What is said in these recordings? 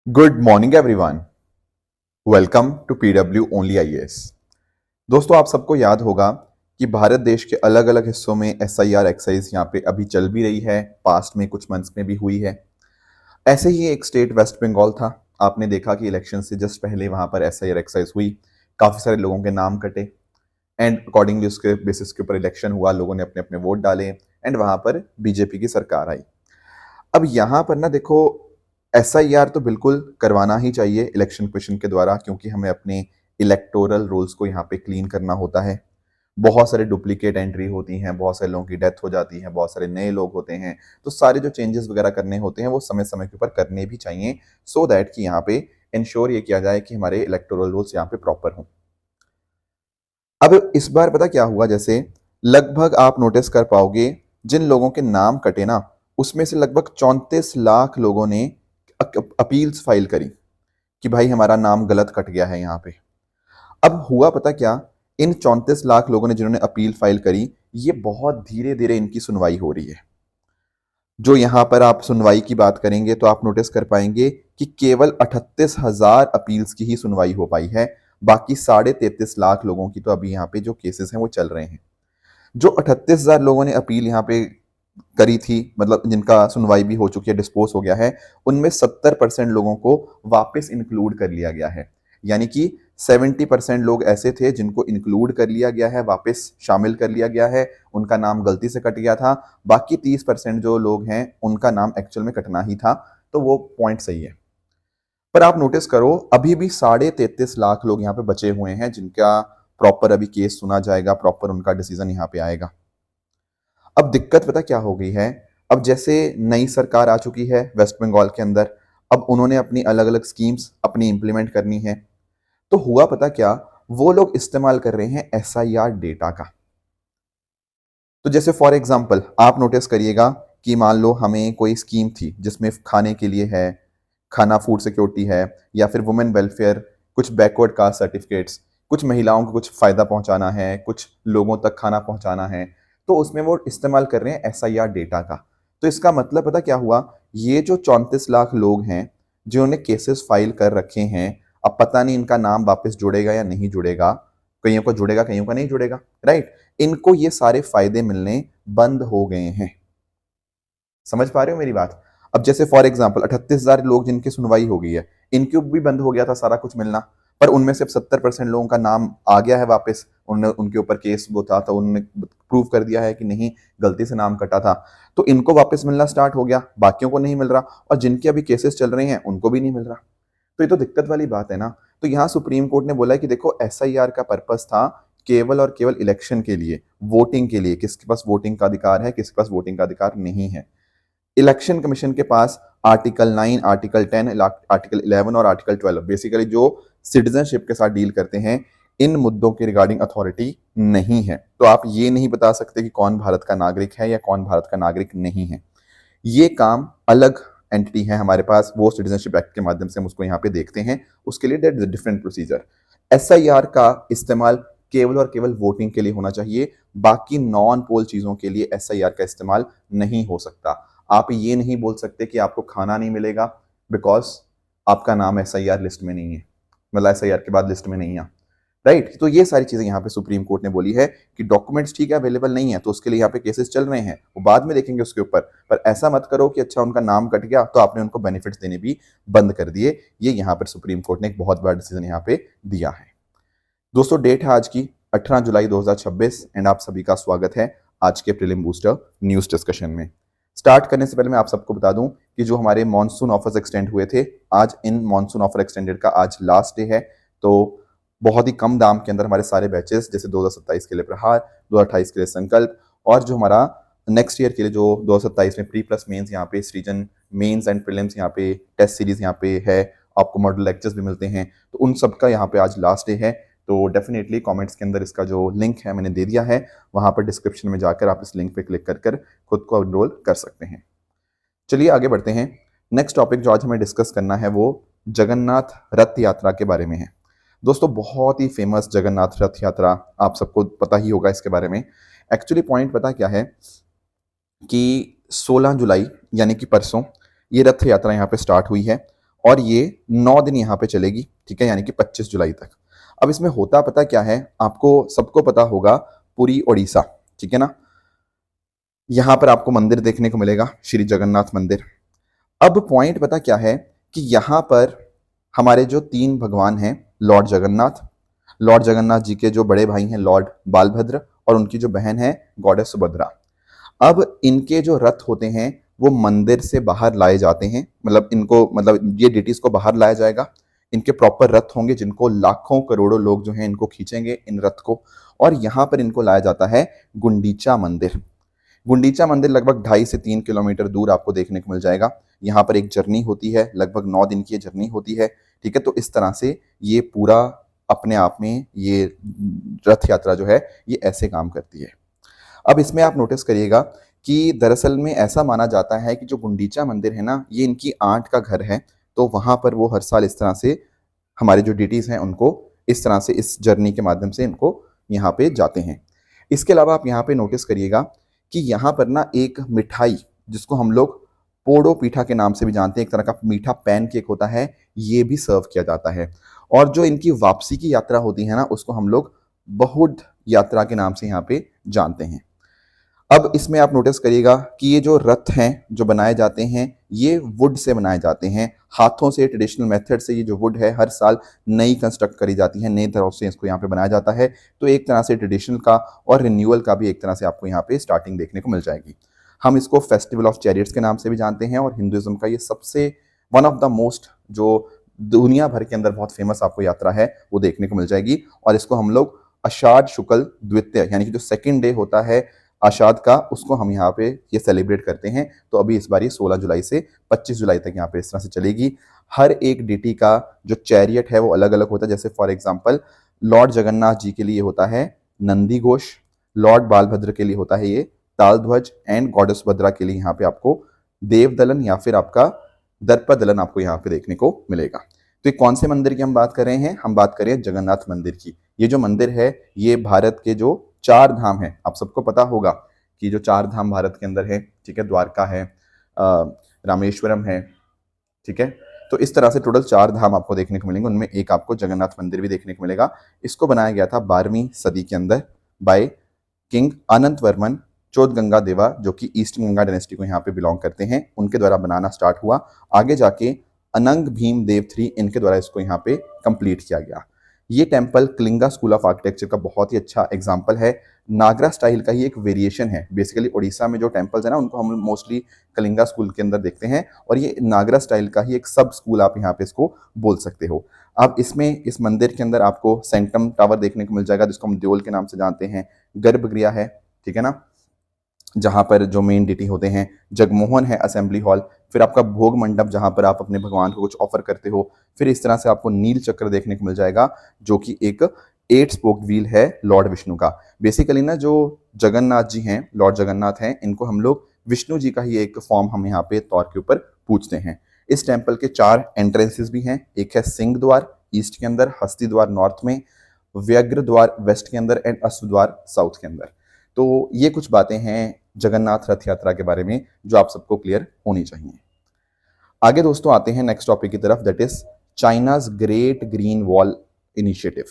Good morning everyone. Welcome to PW only IAS. दोस्तों, आप सबको याद होगा कि भारत देश के अलग अलग हिस्सों में एसआईआर एक्साइज यहाँ पे अभी चल भी रही है, पास्ट में कुछ मंथ्स में भी हुई है। ऐसे ही एक स्टेट वेस्ट बंगाल था। आपने देखा कि इलेक्शन से जस्ट पहले वहां पर एसआईआर एक्साइज हुई, काफी सारे लोगों के नाम कटे एंड अकॉर्डिंगली उसके बेसिस के ऊपर इलेक्शन हुआ, लोगों ने अपने अपने वोट डाले एंड वहां पर बीजेपी की सरकार आई। अब यहाँ पर ना देखो, एसआईआर तो बिल्कुल करवाना ही चाहिए इलेक्शन कमीशन के द्वारा, क्योंकि हमें अपने इलेक्टोरल रोल्स को यहाँ पे क्लीन करना होता है। बहुत सारे डुप्लीकेट एंट्री होती हैं, बहुत सारे लोगों की डेथ हो जाती है, बहुत सारे नए लोग होते हैं। तो सारे जो चेंजेस वगैरह करने होते हैं वो समय समय के ऊपर करने भी चाहिए, सो दैट कि यहाँ पे इंश्योर ये किया जाए कि हमारे इलेक्टोरल रोल्स यहाँ पे प्रॉपर हों। अब इस बार पता क्या हुआ, जैसे लगभग आप नोटिस कर पाओगे, जिन लोगों के नाम कटे ना, उसमें से लगभग 34 लाख लोगों ने अपील्स फाइल करी कि भाई हमारा नाम गलत कट गया है यहाँ पे। अब हुआ पता क्या, इन 34 लाख लोगों ने जिन्होंने अपील फाइल करी, ये बहुत धीरे धीरे इनकी सुनवाई हो रही है। जो यहाँ पर आप सुनवाई की बात करेंगे तो आप नोटिस कर पाएंगे कि केवल 38,000 अपील्स की ही सुनवाई हो पाई है। बाकी 33.5 लाख लोगों की तो अभी यहाँ पे जो केसेस हैं वो चल रहे हैं। जो 38,000 लोगों ने अपील यहाँ पे करी थी, मतलब जिनका सुनवाई भी हो चुकी है, डिस्पोज हो गया है, उनमें 70% लोगों को वापस इंक्लूड कर लिया गया है। यानी कि 70% लोग ऐसे थे जिनको इंक्लूड कर लिया गया है, वापस शामिल कर लिया गया है, उनका नाम गलती से कट गया था। बाकी 30% जो लोग हैं उनका नाम एक्चुअल में कटना ही था। तो वो पॉइंट सही है। पर आप नोटिस करो, अभी भी 33.5 लाख लोग यहाँ पे बचे हुए हैं जिनका प्रॉपर अभी केस सुना जाएगा, प्रॉपर उनका डिसीजन यहाँ पे आएगा। अब दिक्कत पता क्या हो गई है, अब जैसे नई सरकार आ चुकी है वेस्ट बंगाल के अंदर, अब उन्होंने अपनी अलग अलग स्कीम्स अपनी इंप्लीमेंट करनी है। तो हुआ पता क्या, वो लोग इस्तेमाल कर रहे हैं एसआईआर डेटा का। तो जैसे फॉर एग्जांपल आप नोटिस करिएगा कि मान लो हमें कोई स्कीम थी जिसमें खाने के लिए है, खाना फूड सिक्योरिटी है, या फिर वुमेन वेलफेयर, कुछ बैकवर्ड कास्ट सर्टिफिकेट्स, कुछ महिलाओं को कुछ फायदा पहुंचाना है, कुछ लोगों तक खाना पहुंचाना है। तो उसमें वो इस्तेमाल कर रहे हैं एसआईआर डेटा का। तो इसका मतलब पता क्या हुआ, ये जो 34 लाख लोग हैं जिन्होंने केसेस फाइल कर रखे हैं, अब पता नहीं इनका नाम वापस जुड़ेगा या नहीं जुड़ेगा, कईयों का जुड़ेगा कईयों का नहीं जुड़ेगा, राइट। इनको ये सारे फायदे मिलने बंद हो गए हैं। समझ पा रहे हो मेरी बात। अब जैसे फॉर एग्जाम्पल 38,000 लोग जिनकी सुनवाई हो गई है, इनके भी बंद हो गया था सारा कुछ मिलना, पर उनमें से 70% लोगों का नाम आ गया है वापस। उन्होंने उनके ऊपर केस वो था तो उन्होंने प्रूव कर दिया है कि नहीं, गलती से नाम कटा था। तो इनको वापस मिलना स्टार्ट हो गया, बाकियों को नहीं मिल रहा, और जिनके अभी केसेस चल रहे हैं उनको भी नहीं मिल रहा। तो ये तो दिक्कत वाली बात है ना। तो यहाँ सुप्रीम कोर्ट ने बोला है कि देखो, एसआईआर का पर्पस था केवल और केवल इलेक्शन के लिए, वोटिंग के लिए, किसके पास वोटिंग का अधिकार है, किसके पास वोटिंग का अधिकार नहीं है। इलेक्शन कमीशन के पास आर्टिकल 9, आर्टिकल 10, आर्टिकल 11 और आर्टिकल 12 बेसिकली जो सिटीजनशिप के साथ डील करते हैं, इन मुद्दों के रिगार्डिंग अथॉरिटी नहीं है। तो आप ये नहीं बता सकते कि कौन भारत का नागरिक है या कौन भारत का नागरिक नहीं है। ये काम अलग एंटिटी है हमारे पास, वो सिटीजनशिप एक्ट के माध्यम से हम उसको यहाँ पे देखते हैं। उसके लिए that is different procedure. SIR का इस्तेमाल केवल और केवल वोटिंग के लिए होना चाहिए, बाकी नॉन पोल चीजों के लिए एसआईआर का इस्तेमाल नहीं हो सकता। आप ये नहीं बोल सकते कि आपको खाना नहीं मिलेगा बिकॉज आपका नाम एसआईआर लिस्ट में नहीं है, मतलब एसआईआर के बाद लिस्ट में नहीं है, राइट। तो ये सारी चीजें यहाँ पे सुप्रीम कोर्ट ने बोली है कि डॉक्यूमेंट्स ठीक है अवेलेबल नहीं है तो उसके लिए यहाँ पे केसेस चल रहे हैं, वो बाद में देखेंगे उसके ऊपर। पर ऐसा मत करो कि अच्छा उनका नाम कट गया तो आपने उनको बेनिफिट्स देने भी बंद कर दिए। ये यहाँ पर सुप्रीम कोर्ट ने एक बहुत बड़ा डिसीजन यहाँ पे दिया है। दोस्तों, डेट है आज की 18 जुलाई 2026 एंड आप सभी का स्वागत है आज के प्रीलिम बूस्टर न्यूज डिस्कशन में। स्टार्ट करने से पहले मैं आप सबको बता दूं कि जो हमारे मॉनसून ऑफर्स एक्सटेंड हुए थे, आज इन मॉनसून ऑफर एक्सटेंडेड का आज लास्ट डे है। तो बहुत ही कम दाम के अंदर हमारे सारे बैचेस, जैसे 2027 के लिए प्रहार, 2028 के लिए संकल्प, और जो हमारा नेक्स्ट ईयर के लिए जो 2027 में प्री प्लस मेंस यहाँ पे रीजन मेंस एंड प्रीलिम्स यहाँ पे टेस्ट सीरीज यहाँ पे है, आपको मॉडल लेक्चर्स भी मिलते हैं। तो उन सब का यहाँ पे आज लास्ट डे है। तो डेफिनेटली कमेंट्स के अंदर इसका जो लिंक है मैंने दे दिया है, वहां पर डिस्क्रिप्शन में जाकर आप इस लिंक पे क्लिक कर कर खुद को एनरोल कर सकते हैं। चलिए आगे बढ़ते हैं। नेक्स्ट टॉपिक जो आज हमें डिस्कस करना है वो जगन्नाथ रथ यात्रा के बारे में है। दोस्तों, बहुत ही फेमस जगन्नाथ रथ यात्रा, आप सबको पता ही होगा इसके बारे में। एक्चुअली पॉइंट पता क्या है कि 16 जुलाई यानी कि परसों ये रथ यात्रा यहाँ पे स्टार्ट हुई है, और ये 9 दिन यहाँ पे चलेगी, ठीक है, यानी कि 25 जुलाई तक। अब इसमें होता पता क्या है, आपको सबको पता होगा, पुरी ओडिशा, ठीक है ना। यहाँ पर आपको मंदिर देखने को मिलेगा, श्री जगन्नाथ मंदिर। अब पॉइंट पता क्या है कि यहाँ पर हमारे जो तीन भगवान हैं, लॉर्ड जगन्नाथ जी के जो बड़े भाई हैं लॉर्ड बालभद्र, और उनकी जो बहन है गॉडेस सुभद्रा। अब इनके जो रथ होते हैं वो मंदिर से बाहर लाए जाते हैं, मतलब इनको, मतलब ये डिटीज को बाहर लाया जाएगा। इनके प्रॉपर रथ होंगे जिनको लाखों करोड़ों लोग जो हैं इनको खींचेंगे इन रथ को, और यहाँ पर इनको लाया जाता है गुंडीचा मंदिर। गुंडीचा मंदिर लगभग 2.5 से 3 किलोमीटर दूर आपको देखने को मिल जाएगा। यहाँ पर एक जर्नी होती है, लगभग 9 दिन की ये जर्नी होती है, ठीक है। तो इस तरह से ये पूरा अपने आप में ये रथ यात्रा जो है ये ऐसे काम करती है। अब इसमें आप नोटिस करिएगा कि दरअसल में ऐसा माना जाता है कि जो गुंडीचा मंदिर है ना, ये इनकी आंट का घर है। तो वहां पर वो हर साल इस तरह से हमारे जो डिटीज हैं उनको इस तरह से इस जर्नी के माध्यम से इनको यहाँ पे जाते हैं। इसके अलावा आप यहाँ पे नोटिस करिएगा कि यहाँ पर ना एक मिठाई, जिसको हम लोग पोड़ो पीठा के नाम से भी जानते हैं, एक तरह का मीठा पैन केक होता है, ये भी सर्व किया जाता है। और जो इनकी वापसी की यात्रा होती है ना, उसको हम लोग बहुड़ यात्रा के नाम से यहाँ पे जानते हैं। अब इसमें आप नोटिस करिएगा कि ये जो रथ हैं जो बनाए जाते हैं ये वुड से बनाए जाते हैं, हाथों से, ट्रेडिशनल मेथड से। ये जो वुड है हर साल नई कंस्ट्रक्ट करी जाती है, नए तरह से इसको यहाँ पे बनाया जाता है। तो एक तरह से ट्रेडिशनल का और रिन्यूअल का भी एक तरह से आपको यहाँ पे स्टार्टिंग देखने को मिल जाएगी। हम इसको फेस्टिवल ऑफ चैरियट्स के नाम से भी जानते हैं, और हिंदुइज्म का ये सबसे वन ऑफ द मोस्ट जो दुनिया भर के अंदर बहुत फेमस आपको यात्रा है वो देखने को मिल जाएगी। और इसको हम लोग आषाढ़ शुक्ल द्वितीय, यानी कि जो सेकेंड डे होता है आषाढ़ का, उसको हम यहाँ पे ये सेलिब्रेट करते हैं। तो अभी इस बार ये 16 जुलाई से 25 जुलाई तक यहाँ पे इस तरह से चलेगी। हर एक डिटी का जो चैरियट है वो अलग अलग होता है। जैसे for example Lord Jagannath ji के लिए होता है नंदी घोष, लॉर्ड बालभद्र के लिए होता है ये ताल ध्वज, एंड गॉडेस सुभद्रा के लिए यहाँ पे आपको देवदलन या फिर आपका दर्पदलन आपको यहाँ पे देखने को मिलेगा। तो ये कौन से मंदिर की हम बात कर रहे हैं? हम बात कर रहे हैं जगन्नाथ मंदिर की। ये जो मंदिर है ये भारत के जो 4 धाम है, आप सबको पता होगा कि जो 4 धाम भारत के अंदर है, ठीक है, द्वारका है, रामेश्वरम है, ठीक है। तो इस तरह से टोटल 4 धाम आपको देखने को मिलेंगे, उनमें एक आपको जगन्नाथ मंदिर भी देखने को मिलेगा। इसको बनाया गया था 12वीं सदी के अंदर बाय किंग अनंत वर्मन चौथ देवा, जो कि ईस्ट गंगा डायनेस्टी को यहाँ पे बिलोंग करते हैं, उनके द्वारा बनाना स्टार्ट हुआ। आगे जाके अनंग भीम देव 3 इनके द्वारा इसको यहाँ पे कंप्लीट किया गया। ये temple Kalinga school of architecture का बहुत ही अच्छा एग्जाम्पल है। नागरा स्टाइल का ही एक वेरिएशन है। बेसिकली उड़ीसा में जो टेम्पल्स है ना, उनको हम मोस्टली कलिंगा स्कूल के अंदर देखते हैं, और ये नागरा स्टाइल का ही एक सब स्कूल आप यहाँ पे इसको बोल सकते हो। अब इसमें इस मंदिर के अंदर आपको सेंटम टावर देखने को मिल जाएगा, जिसको हम देवल के नाम से जानते हैं। गर्भगृह है, ठीक है ना, जहाँ पर जो मेन डिटी होते हैं। जगमोहन है असेंबली हॉल, फिर आपका भोग मंडप जहाँ पर आप अपने भगवान को कुछ ऑफर करते हो। फिर इस तरह से आपको नील चक्र देखने को मिल जाएगा, जो कि एक 8 स्पोक व्हील है लॉर्ड विष्णु का। बेसिकली ना जो जगन्नाथ जी हैं, लॉर्ड जगन्नाथ हैं, इनको हम लोग विष्णु जी का ही एक फॉर्म हम यहाँ पे तौर के ऊपर पूछते हैं। इस टेम्पल के 4 एंट्रेंसेस भी हैं। एक है सिंह द्वार ईस्ट के अंदर, हस्ती द्वार नॉर्थ में, व्यग्र द्वार वेस्ट के अंदर, एंड अश्व द्वार साउथ के अंदर। तो ये कुछ बातें हैं जगन्नाथ रथ यात्रा के बारे में जो आप सबको क्लियर होनी चाहिए। आगे दोस्तों आते हैं नेक्स्ट टॉपिक की तरफ, that is China's great green wall initiative.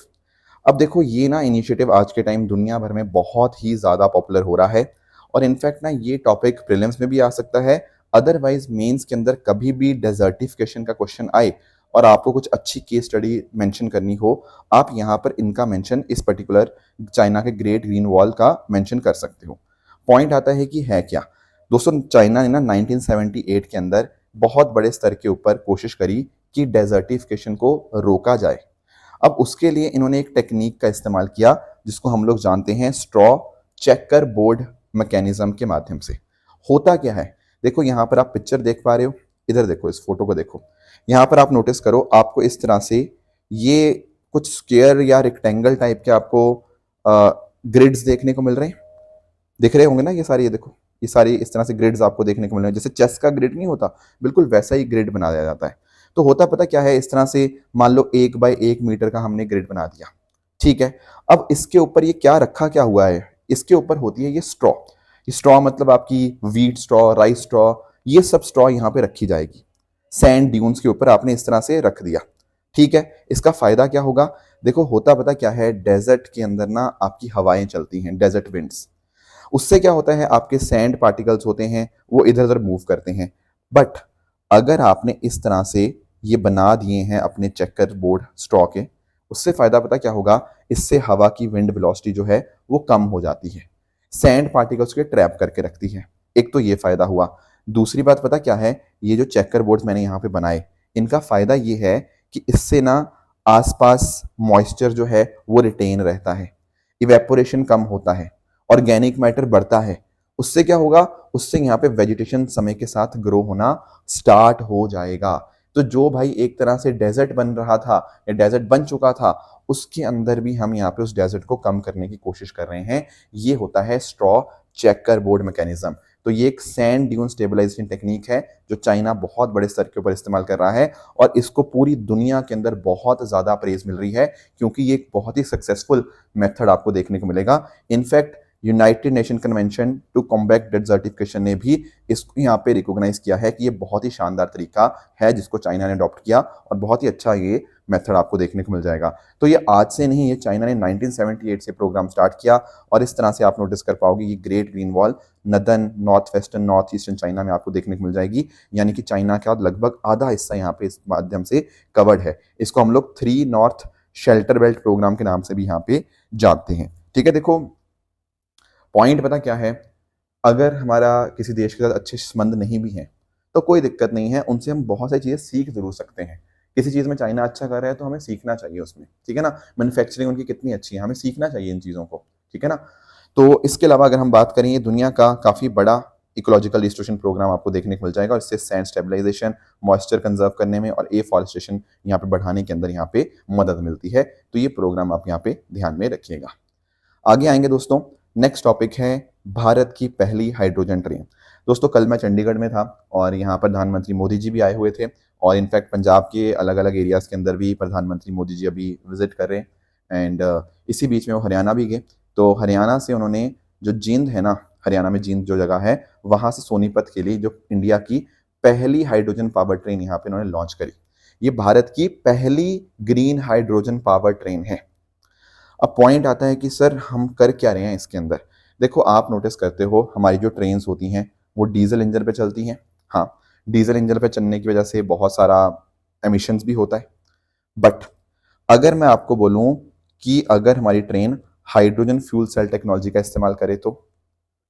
अब देखो ये ना इनिशिएटिव आज के टाइम दुनिया भर में बहुत ही ज़्यादा पॉपुलर हो रहा है, और इनफैक्ट ना ये टॉपिक प्रीलिम्स में भी आ सकता है, अदरवाइज मेंस के अंदर कभी भी डेजर्टिफिकेशन का क्वेश्चन आए और आपको कुछ अच्छी केस स्टडी मेंशन करनी हो, आप यहाँ पर इनका मेंशन, इस पर्टिकुलर चाइना के ग्रेट ग्रीन वॉल का मेंशन कर सकते हो। पॉइंट आता है कि है क्या दोस्तों, चाइना ने ना 1978 के अंदर बहुत बड़े स्तर के ऊपर कोशिश करी कि डेजर्टिफिकेशन को रोका जाए। अब उसके लिए इन्होंने एक टेक्निक का इस्तेमाल किया जिसको हम लोग जानते हैं स्ट्रॉ चेकर बोर्ड मैकेनिज्म के माध्यम से। होता क्या है, देखो यहाँ पर आप पिक्चर देख पा रहे हो, इधर देखो, इस फोटो को देखो, यहाँ पर आप नोटिस करो, आपको इस तरह से ये कुछ स्क्वायर या रेक्टेंगल टाइप के आपको ग्रिड्स देखने को मिल रहे हैं, दिख रहे होंगे ना ये सारी। ये देखो, ये सारी इस तरह से ग्रिड्स आपको देखने को मिल रहे हैं, जैसे चेस का ग्रिड नहीं होता, बिल्कुल वैसा ही ग्रिड बना दिया जाता है। तो होता पता क्या है, इस तरह से मान लो 1 बाय 1 मीटर का हमने ग्रिड बना दिया, ठीक है। अब इसके ऊपर ये क्या रखा क्या हुआ है, इसके ऊपर होती है ये स्ट्रॉ। ये स्ट्रॉ मतलब आपकी व्हीट स्ट्रॉ, राइस स्ट्रॉ, ये सब स्ट्रॉ यहाँ पे रखी जाएगी, सैंड ड्यून्स के ऊपर आपने इस तरह से रख दिया। ठीक है, इसका फायदा क्या होगा? देखो होता पता क्या है, डेजर्ट के अंदर ना आपकी हवाएं चलती हैं, डेजर्ट विंड्स। उससे क्या होता है, आपके सैंड पार्टिकल्स होते हैं वो इधर उधर मूव करते हैं। बट अगर आपने इस तरह से ये बना दिए हैं अपने चेकर बोर्ड स्ट्रॉ के, उससे फायदा पता क्या होगा, इससे हवा की विंड वेलोसिटी जो है वो कम हो जाती है, सैंड पार्टिकल्स के ट्रैप करके रखती है। एक तो ये फायदा हुआ। दूसरी बात पता क्या है, ये जो चेकर बोर्ड्स मैंने यहाँ पे बनाए, इनका फायदा ये है कि इससे ना आसपास मॉइस्चर जो है वो रिटेन रहता है, इवेपोरेशन कम होता है, ऑर्गेनिक मैटर बढ़ता है। उससे क्या होगा, उससे यहाँ पे वेजिटेशन समय के साथ ग्रो होना स्टार्ट हो जाएगा। तो जो भाई एक तरह से डेजर्ट बन रहा था या डेजर्ट बन चुका था, उसके अंदर भी हम यहाँ पे उस डेजर्ट को कम करने की कोशिश कर रहे हैं। ये होता है स्ट्रॉ चेकर बोर्ड मैकेनिज्म। तो ये एक सैंड ड्यून स्टेबलाइजेशन टेक्निक है जो चाइना बहुत बड़े स्तर के ऊपर इस्तेमाल कर रहा है, और इसको पूरी दुनिया के अंदर बहुत ज़्यादा प्रेज मिल रही है, क्योंकि ये एक बहुत ही सक्सेसफुल मेथड आपको देखने को मिलेगा। In fact United Nation Convention to Combat Desertification ने भी इसको यहाँ पे रिकॉग्नाइज किया है कि ये बहुत ही शानदार तरीका है जिसको चाइना ने अडॉप्ट किया, और बहुत ही अच्छा ये मेथड आपको देखने को मिल जाएगा। तो ये आज से नहीं, ये चाइना ने 1978 से प्रोग्राम स्टार्ट किया, और इस तरह से आप नोटिस कर पाओगे ये great green wall northern, north western, north eastern China में आपको देखने को मिल जाएगी। यानी कि चाइना का लगभग आधा हिस्सा यहाँ पे इस माध्यम से कवर्ड है। इसको हम लोग 3 नॉर्थ शेल्टर बेल्ट प्रोग्राम के नाम से भी यहाँ पे जानते हैं। ठीक है, देखो पॉइंट पता क्या है, अगर हमारा किसी देश के साथ अच्छे संबंध नहीं भी हैं तो कोई दिक्कत नहीं है, उनसे हम बहुत सारी चीज़ें सीख जरूर सकते हैं। किसी चीज़ में चाइना अच्छा कर रहा है तो हमें सीखना चाहिए उसमें, ठीक है ना। मैन्युफैक्चरिंग उनकी कितनी अच्छी है, हमें सीखना चाहिए इन चीज़ों को, ठीक है ना। तो इसके अलावा अगर हम बात करें, ये दुनिया का काफ़ी बड़ा इकोलॉजिकल रिस्टोरेशन प्रोग्राम आपको देखने को मिल जाएगा, और इससे सैंड स्टेबलाइजेशन, मॉइस्चर कंजर्व करने में और एफॉरेस्टेशन यहाँ पे बढ़ाने के अंदर यहाँ पे मदद मिलती है। तो ये प्रोग्राम आप यहाँ पे ध्यान में रखिएगा। आगे आएंगे दोस्तों, नेक्स्ट टॉपिक है भारत की पहली हाइड्रोजन ट्रेन। दोस्तों कल मैं चंडीगढ़ में था और यहाँ प्रधानमंत्री मोदी जी भी आए हुए थे, और इनफैक्ट पंजाब के अलग अलग एरियाज़ के अंदर भी प्रधानमंत्री मोदी जी अभी विजिट कर रहे हैं। एंड इसी बीच में वो हरियाणा भी गए। तो हरियाणा से उन्होंने जो जींद है ना, हरियाणा में जींद जो जगह है, वहाँ से सोनीपत के लिए जो इंडिया की पहली हाइड्रोजन पावर ट्रेन यहाँ पे उन्होंने लॉन्च करी। ये भारत की पहली ग्रीन हाइड्रोजन पावर ट्रेन है। अब पॉइंट आता है कि सर हम कर क्या रहे हैं इसके अंदर। देखो आप नोटिस करते हो हमारी जो ट्रेन्स होती हैं वो डीजल इंजन पे चलती हैं। हाँ, डीजल इंजन पे चलने की वजह से बहुत सारा एमिशंस भी होता है। बट अगर मैं आपको बोलूं कि अगर हमारी train hydrogen fuel cell technology का इस्तेमाल करे तो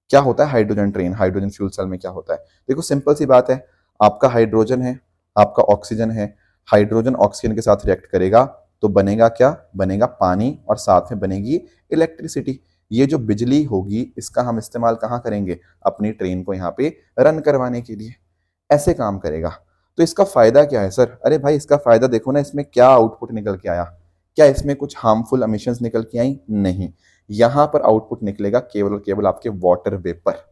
क्या होता है। Hydrogen train hydrogen fuel cell में क्या होता है, देखो सिंपल सी बात है, आपका हाइड्रोजन है, आपका ऑक्सीजन है, हाइड्रोजन ऑक्सीजन के साथ रिएक्ट करेगा तो बनेगा क्या, बनेगा पानी, और साथ में बनेगी इलेक्ट्रिसिटी। ये जो बिजली होगी इसका हम इस्तेमाल कहाँ करेंगे, अपनी ट्रेन को यहाँ पे रन करवाने के लिए, ऐसे काम करेगा। तो इसका फायदा क्या है सर, अरे भाई इसका फायदा देखो ना, इसमें क्या आउटपुट निकल के आया, क्या इसमें कुछ हार्मफुल एमिशंस निकल के आई, नहीं। यहां पर आउटपुट निकलेगा केवल और केवल आपके वाटर वेपर।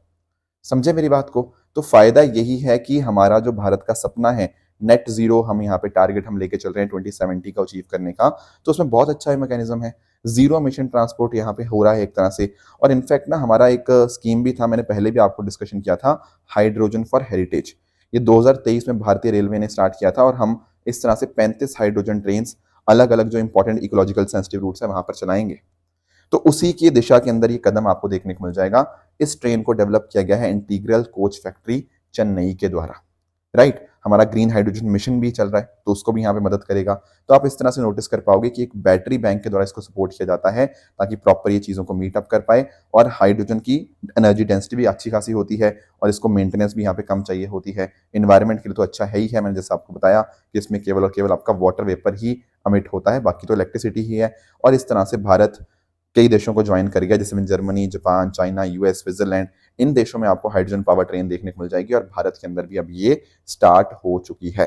समझे मेरी बात को। तो फायदा यही है कि हमारा जो भारत का सपना है नेट जीरो, हम यहाँ पे टारगेट हम लेके चल रहे हैं 2070 का अचीव करने का, तो उसमें बहुत अच्छा मैकेनिज्म है। जीरो मिशन ट्रांसपोर्ट यहाँ पे हो रहा है एक तरह से। और इनफैक्ट ना हमारा एक स्कीम भी था, मैंने पहले भी आपको डिस्कशन किया था, हाइड्रोजन फॉर हेरिटेज। ये 2023 में भारतीय रेलवे ने स्टार्ट किया था, और हम इस तरह से 35 हाइड्रोजन ट्रेन अलग अलग जो इंपॉर्टेंट इकोलॉजिकल सेंसिटिव रूट्स है वहां पर चलाएंगे। तो उसी की दिशा के अंदर ये कदम आपको देखने को मिल जाएगा। इस ट्रेन को डेवलप किया गया है इंटीग्रल कोच फैक्ट्री चेन्नई के द्वारा, राइट। हमारा ग्रीन हाइड्रोजन मिशन भी चल रहा है तो उसको भी यहाँ पे मदद करेगा। तो आप इस तरह से नोटिस कर पाओगे कि एक बैटरी बैंक के द्वारा इसको सपोर्ट किया जाता है ताकि प्रॉपर ये चीज़ों को मीट अप कर पाए। और हाइड्रोजन की एनर्जी डेंसिटी भी अच्छी खासी होती है, और इसको मेंटेनेंस भी यहाँ पे कम चाहिए होती है। इन्वायरमेंट के लिए तो अच्छा है ही है, मैंने जैसे आपको बताया कि इसमें केवल और केवल आपका वाटर वेपर ही अमिट होता है, बाकी तो इलेक्ट्रिसिटी ही है। और इस तरह से भारत कई देशों को ज्वाइन कर गया, जैसे Germany, Japan, China, US, Switzerland. इन देशों में आपको हाइड्रोजन पावर ट्रेन देखने को मिल जाएगी, और भारत के अंदर भी अब ये स्टार्ट हो चुकी है।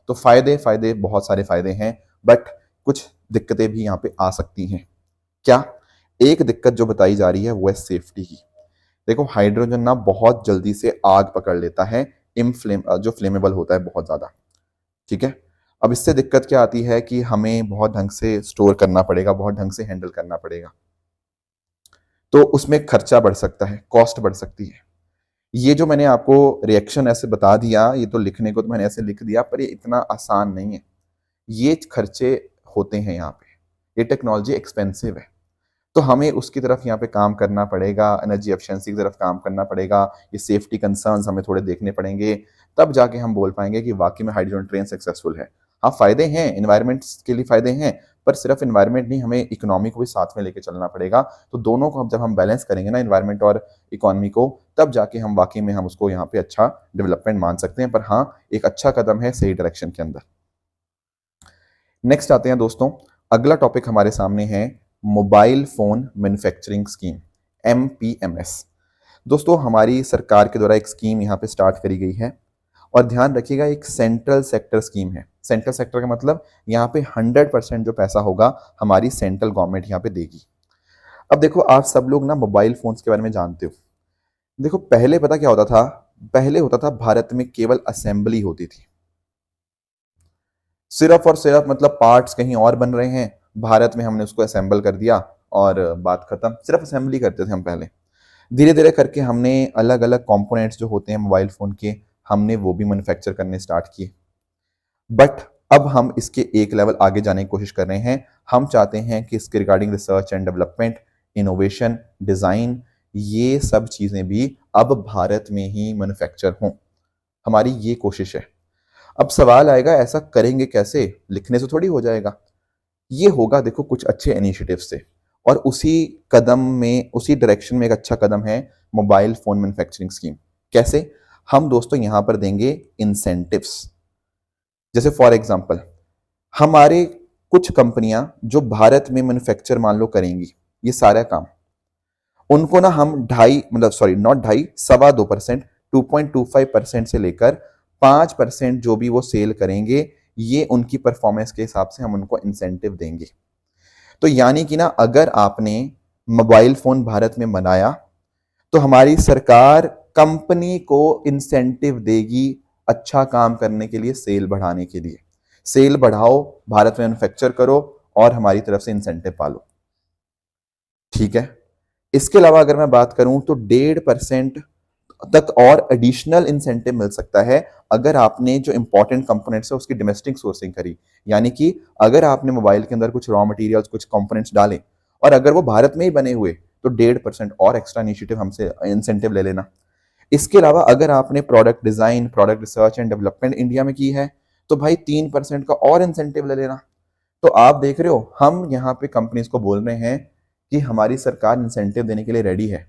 तो फायदे फायदे बहुत सारे फायदे हैं, बट कुछ दिक्कतें भी यहाँ पे आ सकती हैं। क्या, एक दिक्कत जो बताई जा रही है वो है सेफ्टी की। देखो हाइड्रोजन ना बहुत जल्दी से आग पकड़ लेता है, इनफ्लेम जो फ्लेमेबल होता है बहुत ज्यादा, ठीक है। अब इससे दिक्कत क्या आती है कि हमें बहुत ढंग से स्टोर करना पड़ेगा, बहुत ढंग से हैंडल करना पड़ेगा, तो उसमें खर्चा बढ़ सकता है, कॉस्ट बढ़ सकती है। ये जो मैंने आपको रिएक्शन ऐसे बता दिया, ये तो लिखने को तो मैंने ऐसे लिख दिया, पर ये इतना आसान नहीं है। ये खर्चे होते हैं यहाँ पे, ये टेक्नोलॉजी एक्सपेंसिव है, तो हमें उसकी तरफ यहाँ पे काम करना पड़ेगा, एनर्जी एफिशिएंसी की तरफ काम करना पड़ेगा, ये सेफ्टी कंसर्न्स हमें थोड़े देखने पड़ेंगे, तब जाके हम बोल पाएंगे कि वाकई में हाइड्रोजन ट्रेन सक्सेसफुल है। हाँ, फायदे हैं, इन्वायरमेंट के लिए फायदे हैं, पर सिर्फ इन्वायरमेंट नहीं, हमें इकोनॉमी को भी साथ में लेके चलना पड़ेगा। तो दोनों को जब हम बैलेंस करेंगे ना, इन्वायरमेंट और इकोनॉमी को, तब जाके हम वाकई में हम उसको यहाँ पे अच्छा डेवलपमेंट मान सकते हैं। पर हाँ, एक अच्छा कदम है सही डायरेक्शन के अंदर। नेक्स्ट आते हैं दोस्तों, अगला टॉपिक हमारे सामने है mobile phone manufacturing scheme, MPMS। दोस्तों, हमारी सरकार के द्वारा एक स्कीम यहाँ पे स्टार्ट करी गई है, और ध्यान रखिएगा एक सेंट्रल सेक्टर स्कीम है। सेंट्रल सेक्टर का मतलब यहाँ पे 100% जो पैसा होगा हमारी सेंट्रल गवर्नमेंट यहाँ पे देगी। अब देखो, आप सब लोग ना मोबाइल फोन्स के बारे में जानते हो। देखो, पहले पता क्या होता था, पहले होता था भारत में केवल असेंबली होती थी, सिर्फ और सिर्फ मतलब पार्ट्स कहीं और बन रहे हैं, भारत में हमने उसको असेंबल कर दिया और बात खत्म। सिर्फ असेंबली करते थे हम पहले। धीरे धीरे करके हमने अलग अलग कंपोनेंट्स जो होते हैं मोबाइल फोन के, हमने वो भी मैन्युफैक्चर करने स्टार्ट किए। बट अब हम इसके एक लेवल आगे जाने की कोशिश कर रहे हैं। हम चाहते हैं कि इसके regarding research and development, innovation, design, ये सब चीजें भी अब भारत में ही मैन्युफैक्चर हों। हमारी ये कोशिश है। अब सवाल आएगा, ऐसा करेंगे कैसे? लिखने से थोड़ी हो जाएगा। ये होगा देखो कुछ अच्छे इनिशिएटिव से, और उसी कदम में, उसी डायरेक्शन में एक अच्छा कदम है मोबाइल फोन मैन्युफैक्चरिंग स्कीम। कैसे? हम दोस्तों यहां पर देंगे इंसेंटिव्स। जैसे फॉर एग्जांपल, हमारे कुछ कंपनियां जो भारत में मैन्युफैक्चर मान लो करेंगी ये सारा काम, उनको ना हम ढाई, मतलब सॉरी नॉट ढाई, 2.25%, 2.25% से लेकर 5% जो भी वो सेल करेंगे, ये उनकी परफॉर्मेंस के हिसाब से हम उनको इंसेंटिव देंगे। तो यानी कि ना, अगर आपने मोबाइल फोन भारत में बनाया तो हमारी सरकार कंपनी को इंसेंटिव देगी अच्छा काम करने के लिए, सेल बढ़ाने के लिए। सेल बढ़ाओ, भारत में मैन्युफैक्चर करो और हमारी तरफ से इंसेंटिव पालो। ठीक है। इसके अलावा अगर मैं बात करूं तो 1.5% तक और एडिशनल इंसेंटिव मिल सकता है अगर आपने जो इंपॉर्टेंट कंपोनेंट्स है उसकी डोमेस्टिक सोर्सिंग करी। यानी कि अगर आपने मोबाइल के अंदर कुछ रॉ मटेरियल्स, कुछ कंपोनेंट्स डाले और अगर वो भारत में ही बने हुए, तो 1.5% और एक्स्ट्रा इनिशिएटिव हमसे इंसेंटिव ले लेना। इसके अलावा अगर आपने product design, product research and development India में की है, तो भाई 3% का और इंसेंटिव ले लेना। तो आप देख रहे हो, हम यहाँ पे कंपनीज को बोल रहे हैं कि हमारी सरकार इंसेंटिव देने के लिए रेडी है।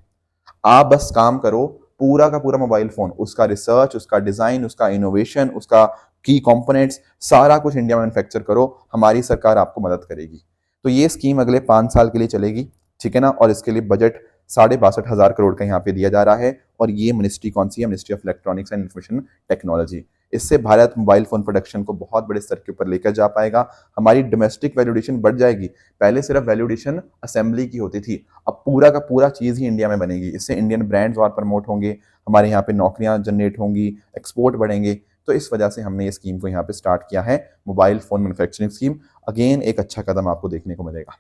आप बस काम करो, पूरा का पूरा मोबाइल फोन, उसका रिसर्च, उसका डिजाइन, उसका इनोवेशन, उसका की कंपोनेंट्स, सारा कुछ इंडिया में मैन्युफैक्चर करो, हमारी सरकार आपको मदद करेगी। तो ये स्कीम अगले 5 साल के लिए चलेगी, ठीक है ना। और इसके लिए बजट 62,500 करोड़ का यहाँ पे दिया जा रहा है। और ये मिनिस्ट्री कौन सी है? Ministry of electronics and information technology. इससे भारत मोबाइल फोन प्रोडक्शन को बहुत बड़े स्तर के ऊपर लेकर जा पाएगा। हमारी डोमेस्टिक वैल्यूडेशन बढ़ जाएगी। पहले सिर्फ वैल्यूडेशन असेंबली की होती थी, अब पूरा का पूरा चीज ही इंडिया में बनेगी। इससे इंडियन ब्रांड्स और प्रमोट होंगे, हमारे यहाँ पे नौकरियां जनरेट होंगी, एक्सपोर्ट बढ़ेंगे। तो इस वजह से हमने ये स्कीम को यहाँ पे स्टार्ट किया है, mobile phone manufacturing scheme. Again एक अच्छा कदम आपको देखने को मिलेगा,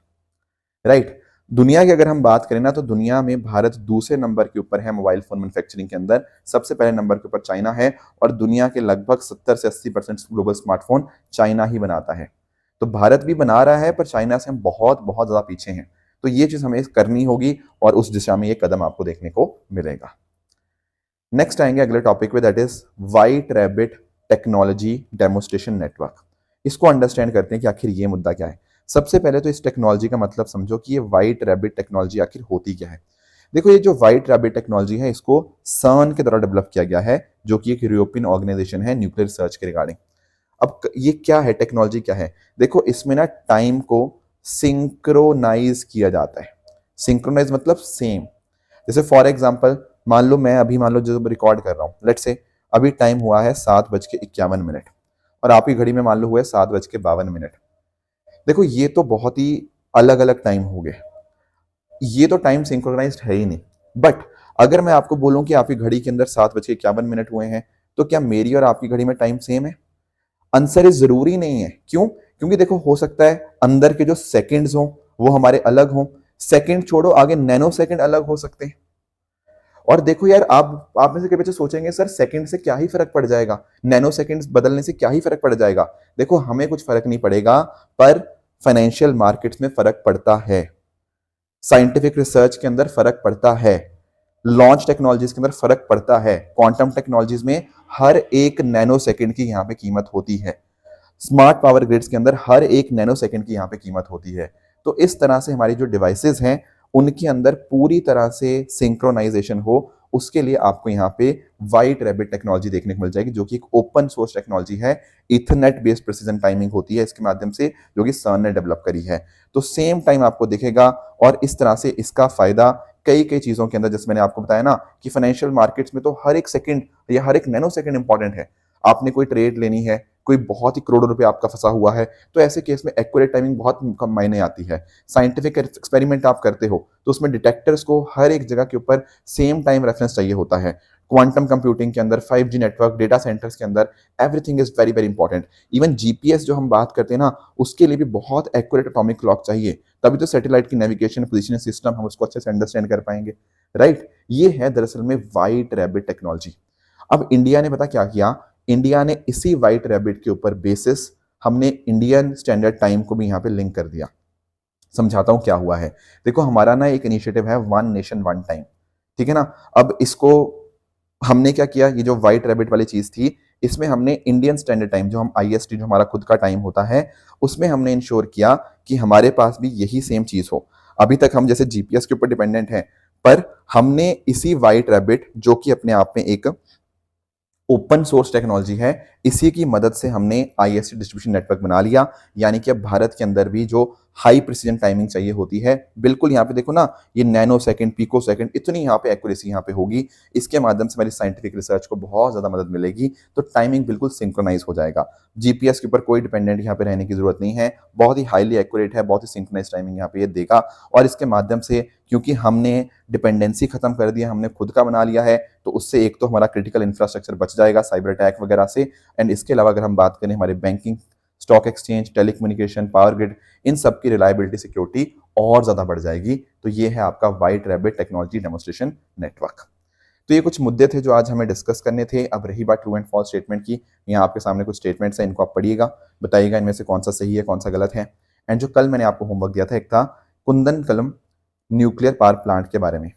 राइट। दुनिया की अगर हम बात करें ना, तो दुनिया में भारत दूसरे नंबर के ऊपर है मोबाइल फोन मैन्युफैक्चरिंग के अंदर। सबसे पहले नंबर के ऊपर चाइना है, और दुनिया के लगभग 70 से 80% ग्लोबल स्मार्टफोन चाइना ही बनाता है। तो भारत भी बना रहा है, पर चाइना से हम बहुत बहुत ज्यादा पीछे हैं। तो ये चीज हमें करनी होगी, और उस दिशा में ये कदम आपको देखने को मिलेगा। नेक्स्ट आएंगे अगले टॉपिक पे, that is white rabbit technology demonstration network. इसको अंडरस्टैंड करते हैं कि आखिर ये मुद्दा क्या है। सबसे पहले तो इस टेक्नोलॉजी का मतलब समझो कि ये व्हाइट रैबिट टेक्नोलॉजी आखिर होती क्या है। देखो, ये जो व्हाइट रैबिट टेक्नोलॉजी है, इसको सर्न के द्वारा डेवलप किया गया है, जो कि एक यूरोपियन ऑर्गेनाइजेशन है न्यूक्लियर रिसर्च के रिगार्डिंग। अब ये क्या है, टेक्नोलॉजी क्या है? देखो, इसमें ना टाइम को सिंक्रोनाइज किया जाता है। सिंक्रोनाइज मतलब सेम। जैसे फॉर एग्जाम्पल, मान लो जो रिकॉर्ड कर रहा हूँ, लेट्स से अभी टाइम हुआ है 7:51, और आपकी घड़ी में मान लो हुआ है 7:52। देखो, ये तो बहुत ही अलग अलग टाइम हो गए, ये तो टाइम सिंक्रोनाइज्ड है ही नहीं। बट अगर मैं आपको बोलूं कि आपकी घड़ी के अंदर 7:51 हुए हैं, तो क्या मेरी और आपकी घड़ी में टाइम सेम है? आंसर इज जरूरी नहीं है। क्यों? क्योंकि देखो, हो सकता है अंदर के जो सेकंड्स हो वो हमारे अलग हों। सेकंड छोड़ो, आगे नैनो सेकंड अलग हो सकते हैं। और देखो यार, आप में से कई बच्चे सोचेंगे सर सेकंड से क्या ही फर्क पड़ जाएगा, नैनो सेकंड्स बदलने से क्या ही फर्क पड़ जाएगा। देखो हमें कुछ फर्क नहीं पड़ेगा, पर फाइनेंशियल मार्केट्स में फर्क पड़ता है, साइंटिफिक रिसर्च के अंदर फर्क पड़ता है, लॉन्च टेक्नोलॉजीज के अंदर फर्क पड़ता है, क्वांटम टेक्नोलॉजीज में हर एक नैनो सेकंड की यहाँ पे कीमत होती है, स्मार्ट पावर ग्रिड्स के अंदर हर एक नैनो सेकंड की यहाँ पे कीमत होती है। तो इस तरह से हमारी जो डिवाइसेस हैं उनके अंदर पूरी तरह से सिंक्रोनाइजेशन हो, उसके लिए आपको यहाँ पे व्हाइट रैबिट टेक्नोलॉजी देखने को मिल जाएगी, जो कि एक ओपन सोर्स टेक्नोलॉजी है, इथरनेट बेस्ड प्रिसीजन टाइमिंग होती है इसके माध्यम से, जो कि सर्न ने डेवलप करी है। तो सेम टाइम आपको दिखेगा, और इस तरह से इसका फायदा कई कई चीजों के अंदर, जैसे मैंने आपको बताया ना कि फाइनेंशियल मार्केट्स में तो हर एक सेकंड या हर एक नैनो सेकंड इंपॉर्टेंट है। आपने कोई ट्रेड लेनी है, कोई बहुत ही करोड़ों रुपए आपका फंसा हुआ है, तो ऐसे केस में एक्यूरेट टाइमिंग बहुत कम मायने आती है। साइंटिफिक एक्सपेरिमेंट आप करते हो तो उसमें डिटेक्टर्स को हर एक जगह के ऊपर सेम टाइम रेफरेंस चाहिए होता है। क्वांटम कंप्यूटिंग के अंदर, 5G नेटवर्क, डेटा सेंटर्स के अंदर everything is very very important. Even GPS जो हम बात करते हैं ना, उसके लिए भी बहुत एक्यूरेट एटॉमिक क्लॉक चाहिए, तभी तो सैटेलाइट की नेविगेशन पोजिशनिंग सिस्टम हम उसको अच्छे से अंडरस्टैंड कर पाएंगे, राइट। ये है दरअसल में व्हाइट रैबिट टेक्नोलॉजी। अब इंडिया ने पता क्या किया, इंडिया ने इसी व्हाइट रैबिट के ऊपर बेसिस हमने इंडियन स्टैंडर्ड टाइम को भी यहाँ पे लिंक कर दिया। समझाता हूं क्या हुआ है। देखो हमारा ना एक इनिशिएटिव है वन नेशन वन टाइम, ठीक है ना। अब इसको हमने क्या किया, ये जो व्हाइट रैबिट वाली चीज थी, इसमें हमने इंडियन स्टैंडर्ड टाइम, जो हम आईएसटी, जो हमारा खुद का टाइम होता है, उसमें हमने इंश्योर किया कि हमारे पास भी यही सेम चीज हो। अभी तक हम जैसे जीपीएस के ऊपर डिपेंडेंट हैं, पर हमने इसी व्हाइट रैबिट, जो कि अपने आप में एक ओपन सोर्स टेक्नोलॉजी है, इसी की मदद से हमने आईएसटी डिस्ट्रीब्यूशन नेटवर्क बना लिया। यानी कि अब भारत के अंदर भी जो हाई प्रिसीजन टाइमिंग चाहिए होती है, बिल्कुल यहाँ पे देखो ना, ये नैनो सेकंड, पिको सेकंड, इतनी यहाँ पे एक्यूरेसी यहाँ पे होगी। इसके माध्यम से हमारी साइंटिफिक रिसर्च को बहुत ज्यादा मदद मिलेगी, तो टाइमिंग बिल्कुल सिंक्रोनाइज हो जाएगा। जीपीएस के ऊपर कोई डिपेंडेंट यहाँ पे रहने की जरूरत नहीं है, बहुत ही हाईली एक्यूरेट है, बहुत ही सिंक्रोनाइज टाइमिंग यहाँ पे ये देगा। और इसके माध्यम से क्योंकि हमने डिपेंडेंसी खत्म कर दिया, हमने खुद का बना लिया है, तो उससे एक तो हमारा क्रिटिकल इंफ्रास्ट्रक्चर बच जाएगा साइबर अटैक वगैरह से। एंड इसके अलावा अगर हम बात करें हमारे banking, stock exchange, telecommunication, power grid, इन सब की रिलायबिलिटी, सिक्योरिटी और ज्यादा बढ़ जाएगी। तो ये है आपका white rabbit technology demonstration network. तो ये कुछ मुद्दे थे जो आज हमें डिस्कस करने थे। अब रही बात ट्रू एंड फॉल्स स्टेटमेंट की, यहाँ आपके सामने कुछ स्टेटमेंट्स हैं, इनको आप पढ़िएगा, बताइएगा इनमें से कौन सा सही है, कौन सा गलत है। एंड जो कल मैंने आपको होमवर्क दिया था, एक था कुंदनकलम न्यूक्लियर पावर प्लांट के बारे में।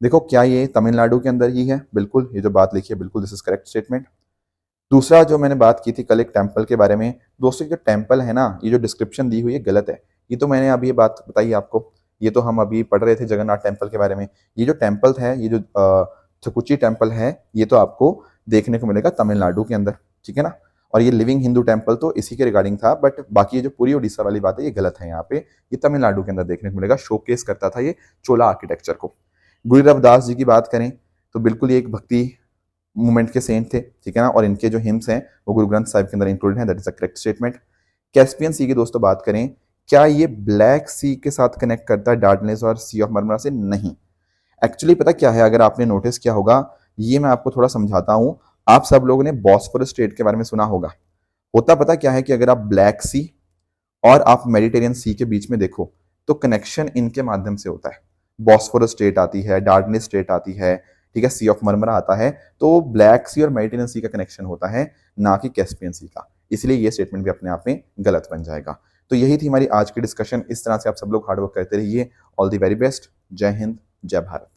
देखो क्या ये तमिलनाडु के अंदर ही है? बिल्कुल, ये जो बात लिखी है बिल्कुल दिस इज करेक्ट स्टेटमेंट। दूसरा जो मैंने बात की थी कल एक टेम्पल के बारे में, दोस्तों जो टेम्पल है ना, ये जो डिस्क्रिप्शन दी हुई है गलत है। ये तो मैंने अभी ये बात बताई आपको, ये तो हम अभी पढ़ रहे थे जगन्नाथ टेम्पल के बारे में। ये जो टेम्पल है, ये जो थकुची टेम्पल है, ये तो आपको देखने को मिलेगा तमिलनाडु के अंदर, ठीक है ना। और ये लिविंग हिंदू टेम्पल तो इसी के रिगार्डिंग था, बट बाकी ये जो पूरी उड़ीसा वाली बात है ये गलत है। यहाँ पे ये तमिलनाडु के अंदर देखने को मिलेगा, शोकेस करता था ये चोला आर्किटेक्चर को। गुरु रविदास जी की बात करें तो बिल्कुल ये एक भक्ति मूवमेंट के सेंट थे, ठीक है ना, और इनके जो हिम्स हैं वो गुरु ग्रंथ साहिब के अंदर इंक्लूडेड हैं, that is a correct statement. Caspian sea की दोस्तों बात करें, क्या ये ब्लैक सी के साथ कनेक्ट करता है डार्डनेस और सी ऑफ मरमरा से? नहीं। एक्चुअली पता क्या है, अगर आपने नोटिस किया होगा, ये मैं आपको थोड़ा समझाता हूं। आप सब लोगों ने बॉस्फोरस स्ट्रेट के बारे में सुना होगा। होता पता क्या है कि अगर आप ब्लैक सी और आप मेडिटेरियन सी के बीच में देखो, तो कनेक्शन इनके माध्यम से होता है। बॉस्फोरस स्ट्रेट आती है, डार्डनेस स्ट्रेट आती है, ठीक है, सी ऑफ मरमरा आता है, तो ब्लैक सी और मेडिटेरियन सी का कनेक्शन होता है, ना कि कैस्पियन सी का। इसलिए ये स्टेटमेंट भी अपने आप में गलत बन जाएगा। तो यही थी हमारी आज की डिस्कशन। इस तरह से आप सब लोग हार्डवर्क करते रहिए। All the very best. जय हिंद, जय भारत।